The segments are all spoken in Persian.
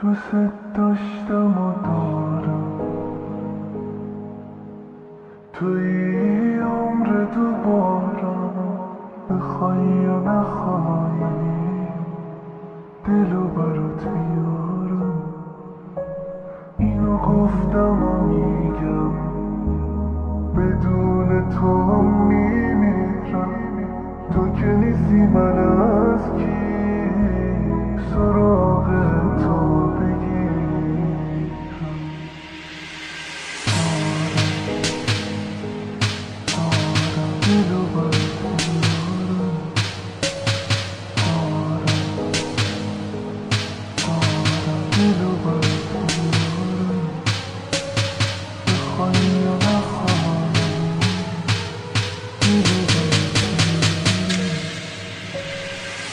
دوست داشتم و دارم، توی عمر دوبارم، بخوای یا نخوای دلو برات میارم. اینو گفتم و میگم بدون تو هم میمیرم. تو که نیستی من از کی سراغ تو بگیرم. آرم دلو برات میارم. آرم دلو برات میارم. بخوای یا نخوای دلو برات میارم.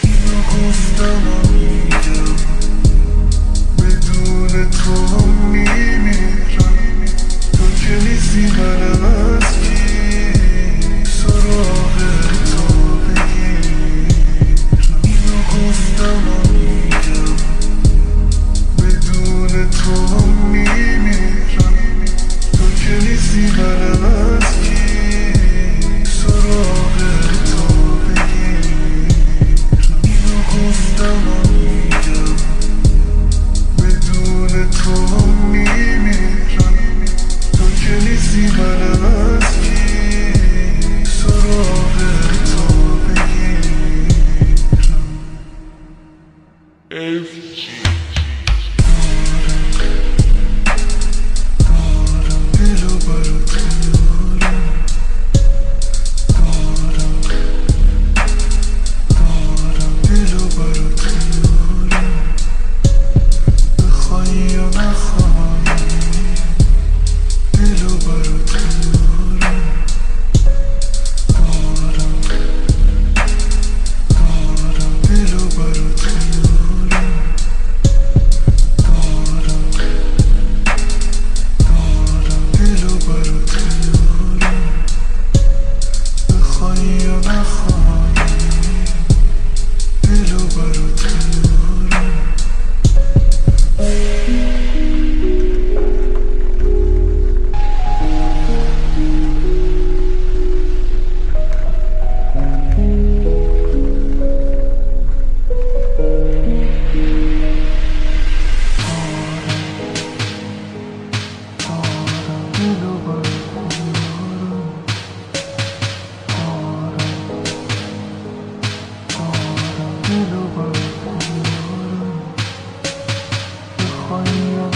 اینو گفتم و میگم بدون تو هم میمیرم. تو که نیستی من از کی سراغ تو بگیرم. اینو گفتم و میگم بدون تو هم میمیرم. تو که نیستی من از کی سراغ تو بگیرم. اینو گفتم و میگم بدون تو هم میمیرم. تو که نیستی من از کی سراغ تو بگیرم. دارم دلو برات میارم. دارم دلو برات میارم. بخوای یا نخوای دلو برات میارم. دارم دلو برات میارم. دارم دلو برات میارم. بخوای یا نخوای دلو برات میارم. دلو برات میارم. دلو برات میارم. بخوای یا